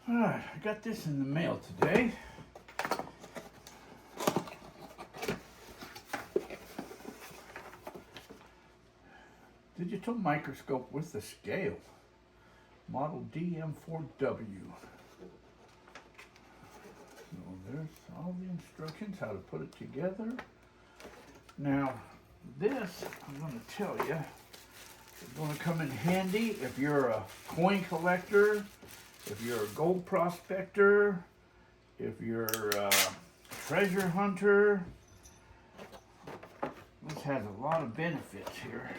Alright, I got this in the mail today. Digital microscope with the scale. Model DM4W. So there's all the instructions how to put it together. Now this, I'm going to tell you, is going to come in handy if you're a coin collector, if you're a gold prospector, if you're a treasure hunter. This has a lot of benefits here.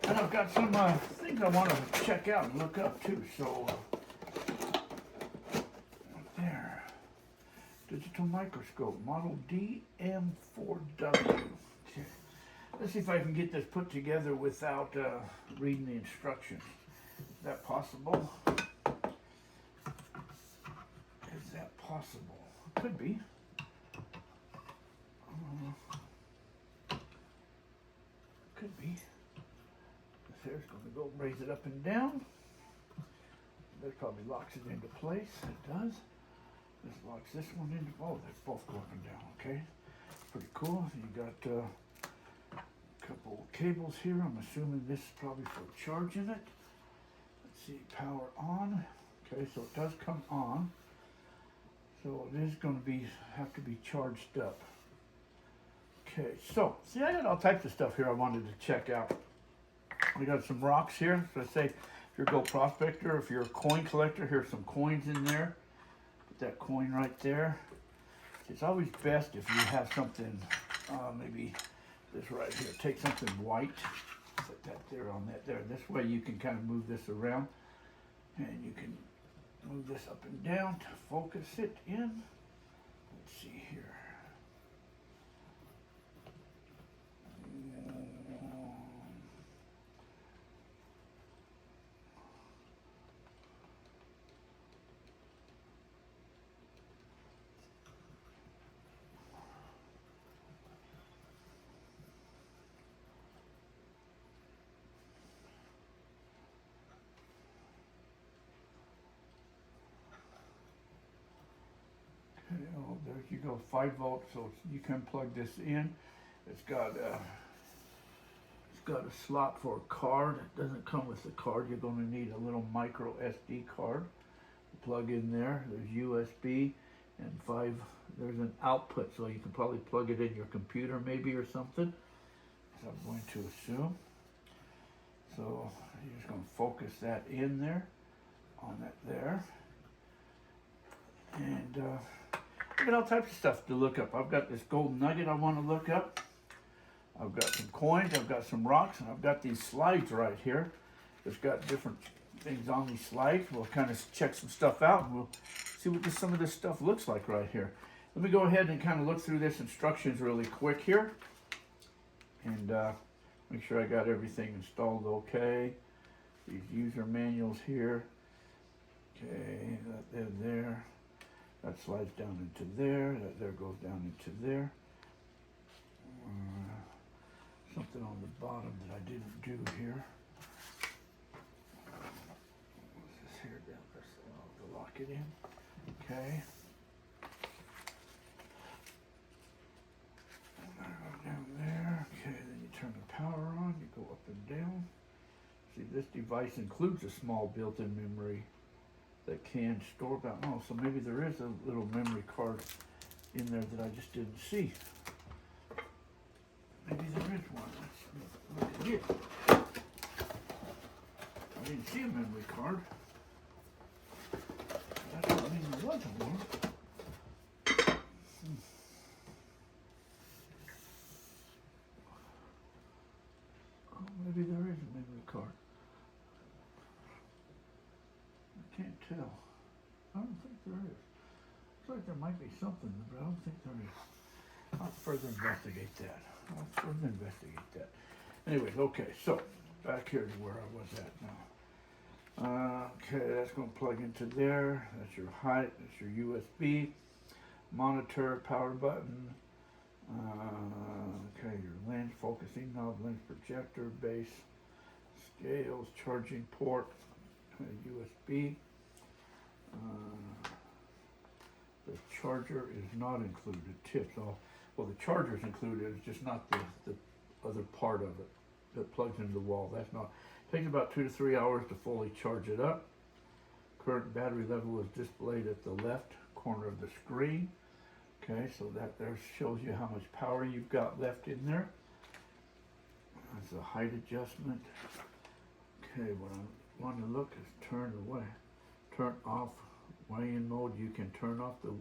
And I've got some things I want to check out and look up too. So there, digital microscope, model DM4W. Okay. Let's see if I can get this put together without reading the instructions. Is that possible? Is that possible? Could be. Could be. This hair's going to go raise it up and down. That probably locks it into place. It does. This locks this one into. Oh, they both go up and down. Okay, pretty cool. You got a couple cables here. I'm assuming this is probably for charging it. Let's see, power on. Okay, so it does come on. So it is going to have to be charged up. Okay, so see, I got all types of stuff here I wanted to check out. We got some rocks here. So I say, if you're a gold prospector, if you're a coin collector, here's some coins in there. Put that coin right there. It's always best if you have something, maybe this right here. Take something white, put that there on that there. This way you can kind of move this around, and you can move this up and down to focus it in. Let's see here. Oh, there you go, 5 volts, so you can plug this in. It's got a slot for a card. It doesn't come with the card. You're going to need a little micro SD card to plug in there. There's USB and 5. There's an output, so you can probably plug it in your computer maybe or something. So I'm going to assume. So you're just going to focus that in there, on that there. And I got all types of stuff to look up. I've got this gold nugget I want to look up. I've got some coins, I've got some rocks, and I've got these slides right here. It's got different things on these slides. We'll kind of check some stuff out, and we'll see what some of this stuff looks like right here. Let me go ahead and kind of look through this instructions really quick here. And make sure I got everything installed okay. These user manuals here. Okay, that there. That slides down into there. That there goes down into there. Something on the bottom that I didn't do here. What's this here? Down there, so I'll have to lock it in. Okay. Down there. Okay, then you turn the power on. You go up and down. See, this device includes a small built-in memory that can store about. Oh, so maybe there is a little memory card in there that I just didn't see. Maybe there is one. Let's look at it. I didn't see a memory card. That doesn't mean there wasn't one. Oh, maybe there is a memory card. I can't tell. I don't think there is. Looks like there might be something, but I don't think there is. I'll further investigate that. Anyways, okay, so back here to where I was at now. Okay, that's going to plug into there. That's your height. That's your USB. monitor, power button, okay, your lens, focusing knob, lens projector, base, scales, charging port, USB. The charger is not included. Tips. Well, the charger is included. It's just not the other part of it that plugs into the wall. That's not. It takes about 2 to 3 hours to fully charge it up. Current battery level is displayed at the left corner of the screen. Okay, so that there shows you how much power you've got left in there. That's a height adjustment. Okay, what I want to look is turn off weigh-in mode. You can turn off the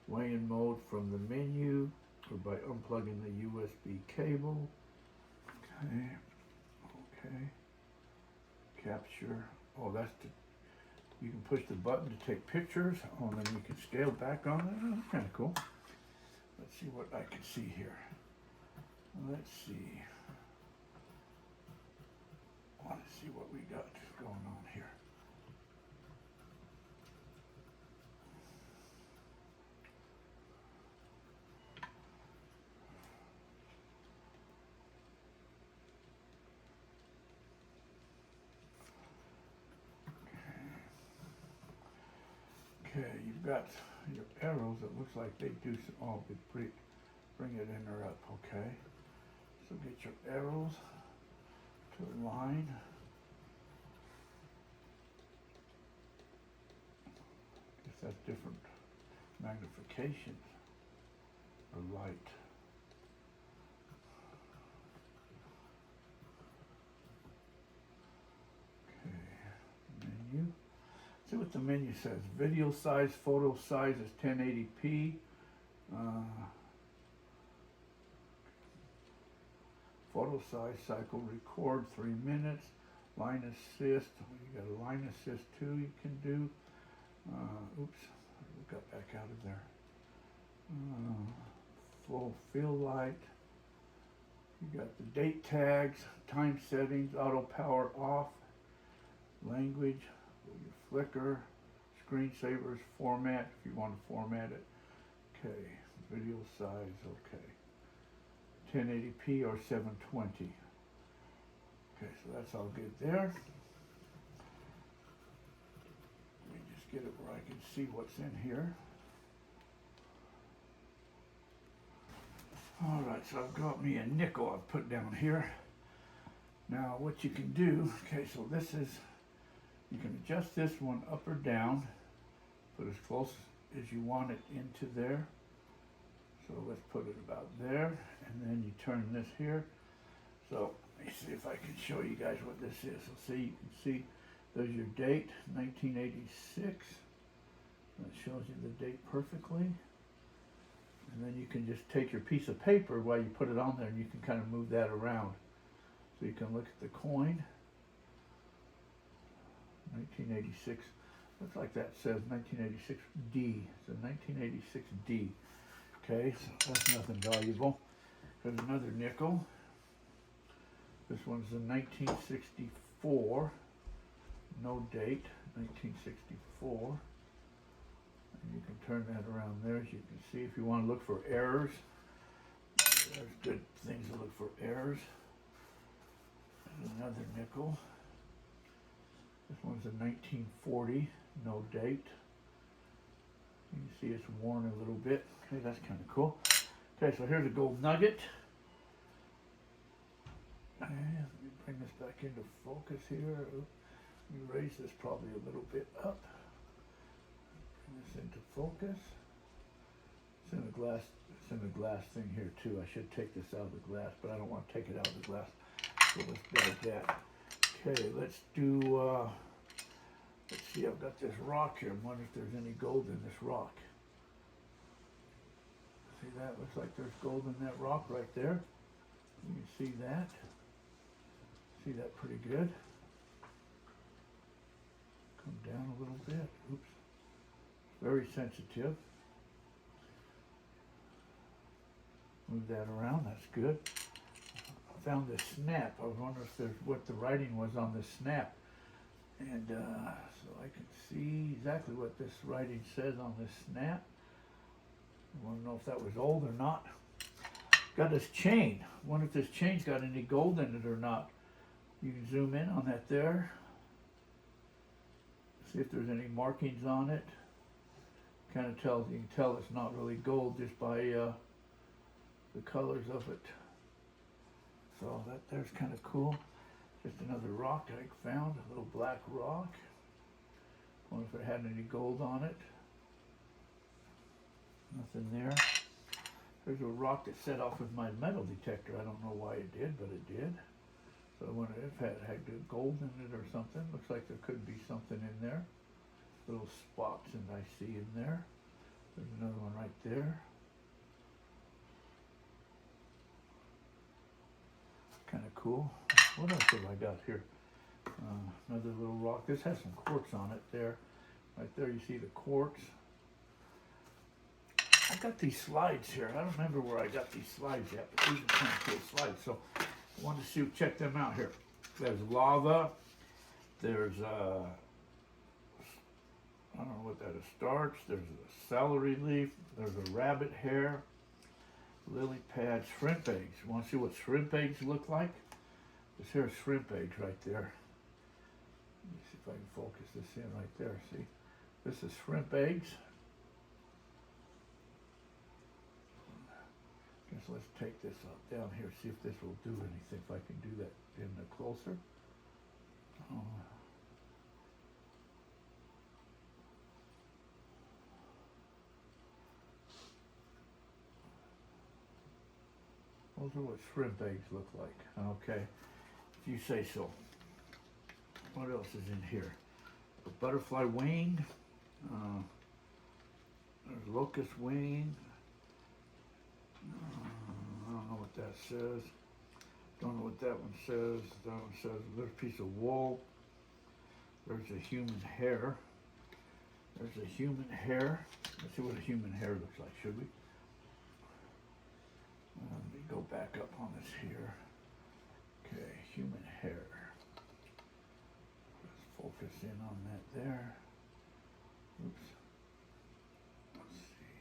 weigh-in mode from the menu or by unplugging the USB cable. Okay. Capture. Oh, you can push the button to take pictures. Oh, and then you can scale back on it. Oh, that's kind of cool. Let's see what I can see here. Let's see. I want to see what we got going on here. Okay, you've got your arrows. It looks like they do some, oh, bring it in or up, okay. So get your arrows to align. Guess that's different magnification or light. Okay, menu. See what the menu says. Video size, photo size is 1080p. Photo size, cycle record 3 minutes. Line assist, you got a line assist too you can do. Oops, we got back out of there. Full fill light. You got the date tags, time settings, auto power off, language, your flicker, screensavers, format if you want to format it. Okay, video size, okay. 1080p or 720. Okay, so that's all good there. Let me just get it where I can see what's in here. All right, so I've got me a nickel I've put down here. Now what you can do, okay, so this is, you can adjust this one up or down, put as close as you want it into there. So let's put it about there, and then you turn this here. So let me see if I can show you guys what this is. So see, you can see there's your date, 1986. That shows you the date perfectly. And then you can just take your piece of paper while you put it on there, and you can kind of move that around. So you can look at the coin, 1986. Looks like that says 1986D. It's a 1986D. Okay, so that's nothing valuable. There's another nickel. This one's a 1964. No date, 1964. And you can turn that around there, as you can see. If you want to look for errors, there's good things to look for errors. There's another nickel. This one's a 1940. No date. You can see it's worn a little bit. Okay, that's kind of cool. Okay, so here's a gold nugget. And let me bring this back into focus here. Let me raise this probably a little bit up. Bring this into focus. It's in a glass. It's in a glass thing here too. I should take this out of the glass, but I don't want to take it out of the glass. So let's bag that. Okay, let's do. Let's see. I've got this rock here. I wonder if there's any gold in this rock. See that? Looks like there's gold in that rock right there. You can see that. See that pretty good. Come down a little bit. Oops. Very sensitive. Move that around. That's good. I found this snap. I was wondering if there's what the writing was on this snap. And so I can see exactly what this writing says on this snap. I want to know if that was old or not. Got this chain. Wonder if this chain's got any gold in it or not. You can zoom in on that there. See if there's any markings on it. Kind of tells, you can tell it's not really gold just by the colors of it. So that there's kind of cool. Just another rock I found, a little black rock. Wonder if it had any gold on it. Nothing there. There's a rock that set off with my metal detector. I don't know why it did, but it did. So I wonder if it had good gold in it or something. Looks like there could be something in there. Little spots and I see in there. There's another one right there. Kind of cool. What else have I got here? Another little rock. This has some quartz on it there. Right there you see the quartz. I got these slides here. I don't remember where I got these slides yet, but these are kind of cool slides. So I wanted to see, check them out here. There's lava. There's I don't know what that is, starch. There's a celery leaf. There's a rabbit hair. Lily pad, shrimp eggs. You want to see what shrimp eggs look like? This here is shrimp eggs right there. Let me see if I can focus this in right there. See? This is shrimp eggs. Guess let's take this up down here, see if this will do anything, if I can do that in the closer. Oh. Those are what shrimp eggs look like. Okay, if you say so. What else is in here? A butterfly wing. There's locust wing. I don't know what that says. Don't know what that one says. That one says there's a piece of wool. There's a human hair. There's a human hair. Let's see what a human hair looks like, should we? Let me go back up on this here. Okay, human hair. Let's focus in on that there. Oops. Let's see.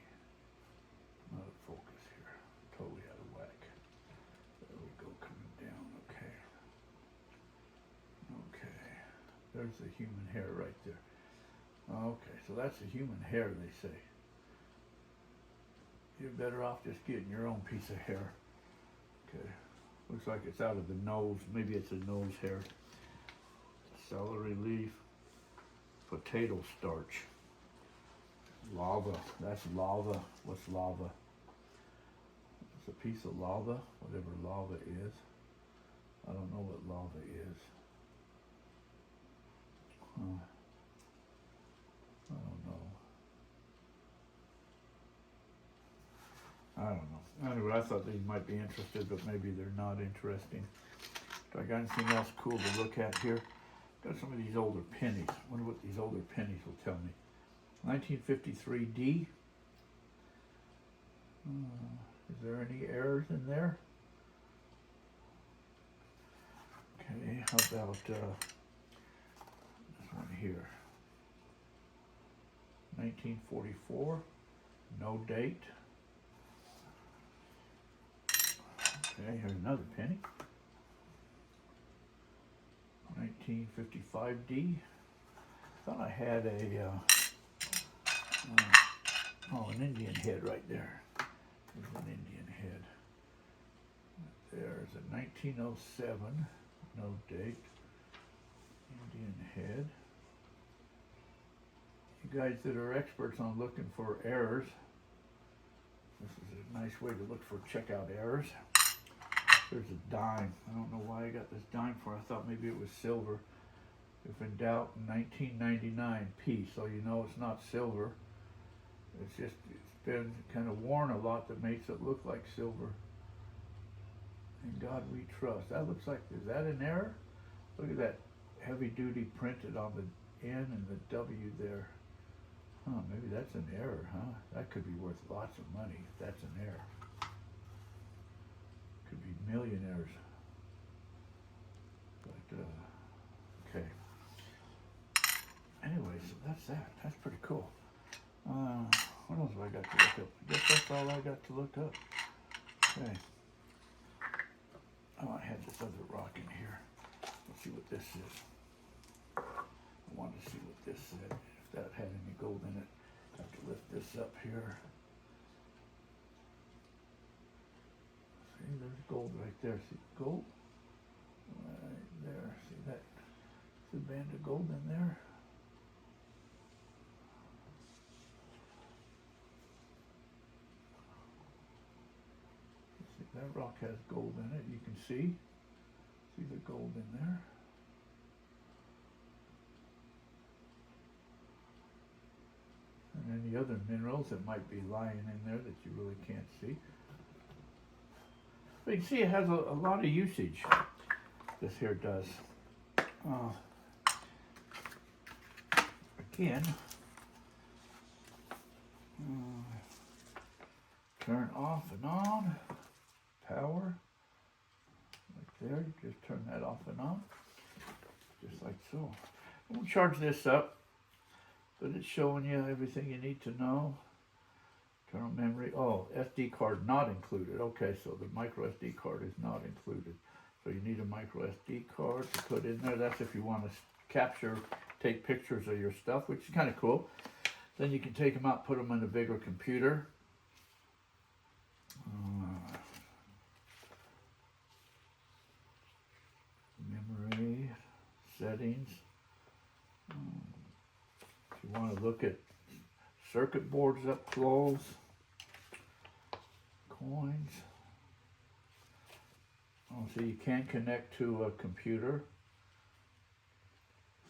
Not a focus here. Totally out of whack. There we go, coming down. Okay. Okay. There's the human hair right there. Okay, so that's the human hair, they say. You're better off just getting your own piece of hair. Okay. Looks like it's out of the nose. Maybe it's a nose hair. Celery leaf. Potato starch. Lava. That's lava. What's lava? It's a piece of lava. Whatever lava is. I don't know what lava is. Huh. I don't know. I don't know. Anyway, I thought they might be interested, but maybe they're not interesting. Do I got anything else cool to look at here? Got some of these older pennies. Wonder what these older pennies will tell me. 1953D. Is there any errors in there? Okay, how about this one here? 1944. No date. Okay, here's another penny. 1955D. Thought I had a, an Indian head right there. There's an Indian head. There's a 1907, no date. Indian head. You guys that are experts on looking for errors, this is a nice way to look for checkout errors. There's a dime. I don't know why I got this dime for. I thought maybe it was silver. If in doubt, 1999 piece. So you know it's not silver. It's just, it's been kind of worn a lot that makes it look like silver. In God we trust. That looks like, is that an error? Look at that heavy duty printed on the N and the W there. Huh, maybe that's an error, huh? That could be worth lots of money if that's an error. Could be millionaires. But, okay. Anyway, so that's that. That's pretty cool. What else have I got to look up. I guess that's all I got to look up. Okay. Oh, I had this other rock in here. Let's see what this is. I wanted to see what this said, if that had any gold in it. I have to lift this up here. See, there's gold right there. See gold? Right there. See that? There's a band of gold in there. See, that rock has gold in it. You can see the gold in there. And any other minerals that might be lying in there that you really can't see. But you can see it has a lot of usage. This here does. Again, turn off and on. Power. Right there. You just turn that off and on. Just like so. We'll charge this up. But it's showing you everything you need to know. Internal memory. Oh, SD card not included. Okay, so the micro SD card is not included. So you need a micro SD card to put in there. That's if you want to capture, take pictures of your stuff, which is kind of cool. Then you can take them out, put them in a bigger computer. Memory, settings. If you want to look at circuit boards up close, coins. Oh, so you can connect to a computer,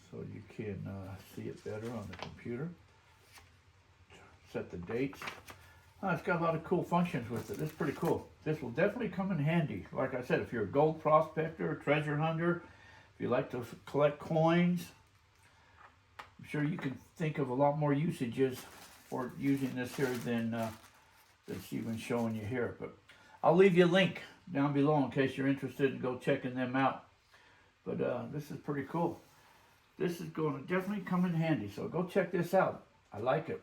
so you can see it better on the computer. Set the dates. It's got a lot of cool functions with it. It's pretty cool. This will definitely come in handy. Like I said, if you're a gold prospector, treasure hunter, if you like to collect coins, I'm sure you can think of a lot more usages for using this here than that's even showing you here. But I'll leave you a link down below in case you're interested in go checking them out. But this is pretty cool. This is going to definitely come in handy. So go check this out. I like it.